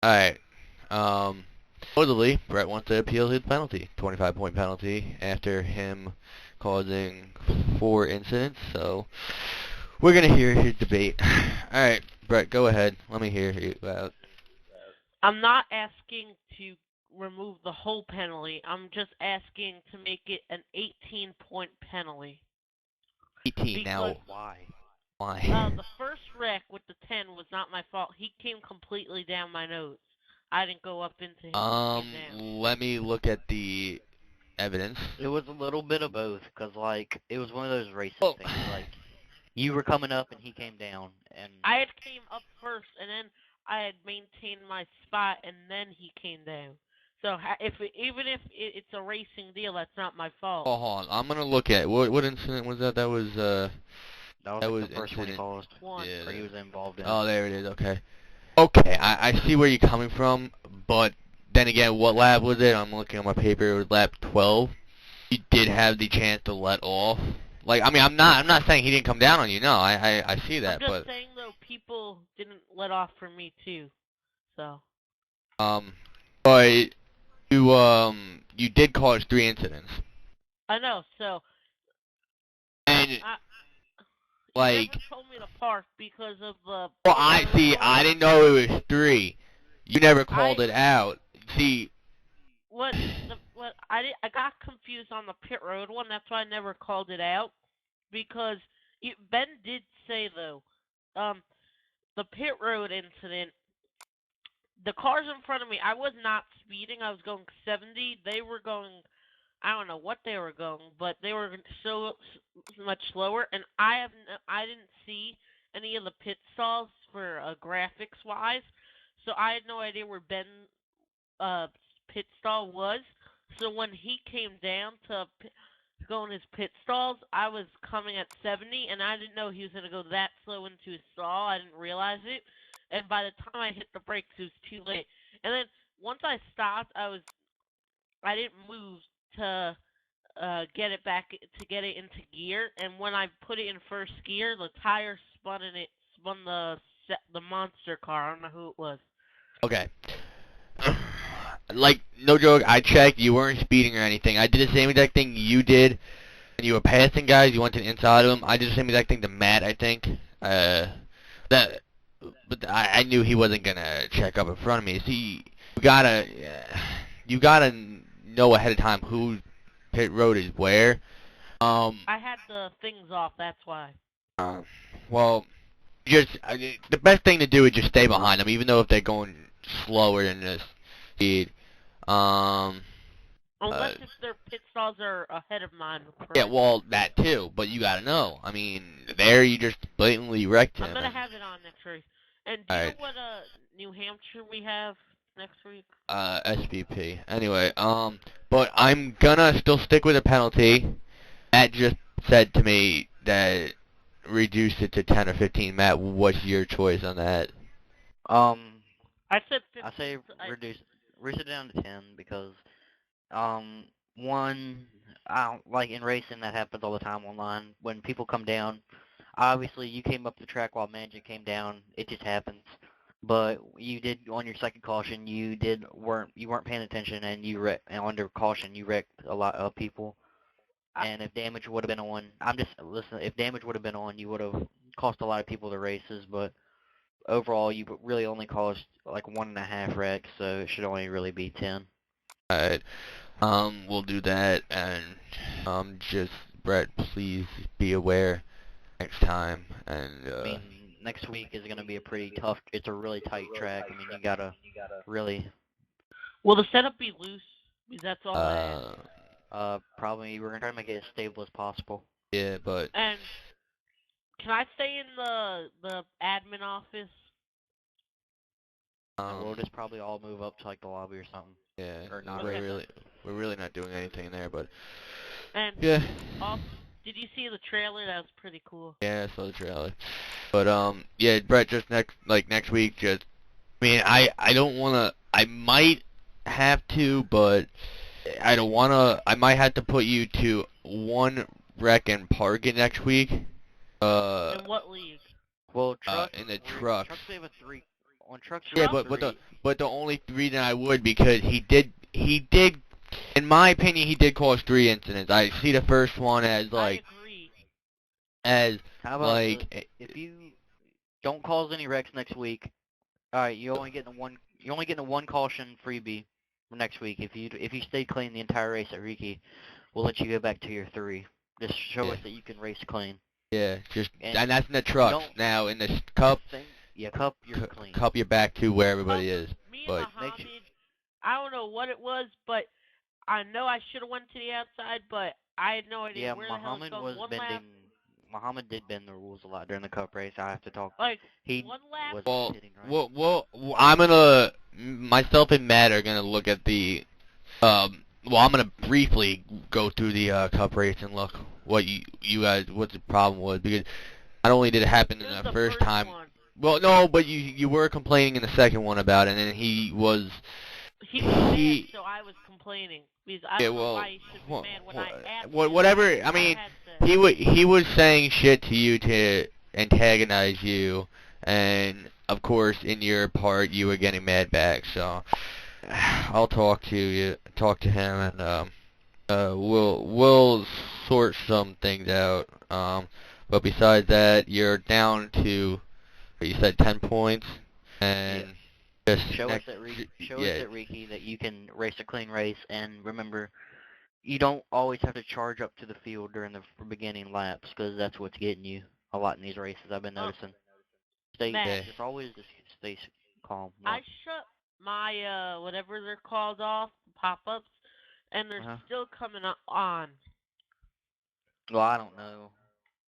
Alright. Supposedly, Brett wants to appeal his penalty. 25-point penalty after him causing 4 incidents. So, we're going to hear his debate. Alright, Brett, go ahead. Let me hear you out. I'm not asking to remove the whole penalty. I'm just asking to make it an 18-point penalty. 18. Because Now, why? the first wreck with the 10 was not my fault. He came completely down my nose. I didn't go up into him. He came down. Let me look at the evidence. It was a little bit of both, cause like it was one of those racist Well, things. Like you were coming up and he came down, and I had came up first, and then I had maintained my spot, and then he came down. So even if it's a racing deal, that's not my fault. hold on. I'm going to look at what incident was that? That was, that was that like was the first one he incident. caused, One. Yeah. or he was involved in. Oh, there it is. Okay. Okay, I see where you're coming from, but then again, what lap was it? I'm looking at my paper. It was lap 12. You did have the chance to let off. Like, I mean, I'm not saying he didn't come down on you. No, I see that, I'm just but saying though, people didn't let off for me too. So um, but you did cause 3 incidents, I know. So and I he like, never told me to park because of the. well, I see. I didn't know it was 3. You never called I it out. See, what I got confused on the pit road one. That's why I never called it out because Ben did say though, um, the pit road incident. The cars in front of me, I was not speeding. I was going 70. They were going. I don't know what they were going, but they were so much slower, and I didn't see any of the pit stalls for graphics wise, so I had no idea where Ben uh, pit stall was. So when he came down to go in his pit stalls, I was coming at 70, and I didn't know he was going to go that slow into his stall. I didn't realize it, and by the time I hit the brakes, it was too late. And then once I stopped, I didn't move to get it back to get it into gear, and when I put it in first gear, the tire spun the monster car. I don't know who it was. okay. Like, no joke, I checked, you weren't speeding or anything. I did the same exact thing you did when you were passing guys, you went to the inside of them. I did the same exact thing to Matt, I think. That, but I knew he wasn't gonna check up in front of me. See, you gotta know ahead of time who pit road is where. I had the things off. That's why. Uh, well, the best thing to do is just stay behind them, even though if they're going slower than the speed. Um, Unless if their pit stalls are ahead of mine. Yeah, well, that too, but you gotta know. I mean, there you just blatantly wrecked I'm him. gonna have it on next week. And do you know what New Hampshire we have next week? SVP. Anyway, but I'm gonna still stick with the penalty. Matt just said to me that reduce it to 10 or 15. Matt, what's your choice on that? Um, I said 15. I say reduce it down to 10 because Um, one, I don't, like in racing that happens all the time online. When people come down, obviously you came up the track while Magic came down. It just happens. But you did on your second caution, you weren't paying attention, and and under caution you wrecked a lot of people. And if damage would have been on, I'm just listen. If damage would have been on, you would have cost a lot of people the races. But overall, you really only caused like 1.5 wrecks, so it should only really be 10. Alright, we'll do that, and, just, Brett, please be aware next time, and, I mean, next week is going to be a pretty tough. It's a really tight track. I mean, you gotta really, Will the setup be loose? Because that's all I ask. probably we're gonna try to make it as stable as possible. yeah, but, And can I stay in the admin office? And we'll just probably all move up to like the lobby or something. yeah, Or not. we're really not doing anything in there, but, And yeah. also, did you see the trailer? That was pretty cool. Yeah, I saw the trailer. But yeah, Brett, just next week, just I mean, I don't wanna. I might have to, but I don't wanna. I might have to put you to one wreck and park it next week. In what league? Well, trucks. In the trucks. Trucks we have a 3. on trucks. Yeah, there's but three. the only reason I would, because he did, in my opinion, he did cause 3 incidents. I see the first one as I agree. as How about like if you don't cause any wrecks next week? All right, you're only getting a one caution freebie for next week. If you stay clean the entire race at Riki, we'll let you go back to your 3. Just show Yeah. us that you can race clean. yeah, just And and that's in the trucks. don't- Now in the cup, Yeah, cup, you're clean. cup, you're back to where everybody Well, is. Me and But Muhammad, I don't know what it was, but I know I should have went to the outside, but I had no idea Yeah, where the hell it's Muhammad going. was One bending. lap, Muhammad did bend the rules a lot during the cup race. I have to talk. like He one lap. was well, hitting right. I'm gonna myself and Matt are gonna look at the well, I'm gonna briefly go through the cup race and look what you guys what the problem was, because not only did it happen It in was the the first time. one. Well, no, but you were complaining in the second one about it, and then He was he- mad, so I was complaining because I yeah, don't know well, why he should be mad when I asked. whatever. I mean, he was saying shit to you to antagonize you, and of course, in your part, you were getting mad back. So I'll talk to him, and we'll sort some things out. But besides that, you're down to, you said 10 points, and just Show us next, at Riki that you can race a clean race, and remember, you don't always have to charge up to the field during the beginning laps, because that's what's getting you a lot in these races. I've been noticing. Matt. Just stay calm. I shut my whatever they're called off, pop-ups, and they're still coming on. Well, I don't know.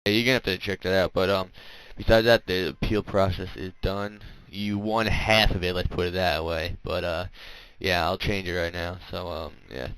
Yeah, you're gonna have to check that out. But besides that, the appeal process is done. You won half of it, let's put it that way. But yeah, I'll change it right now. So yeah.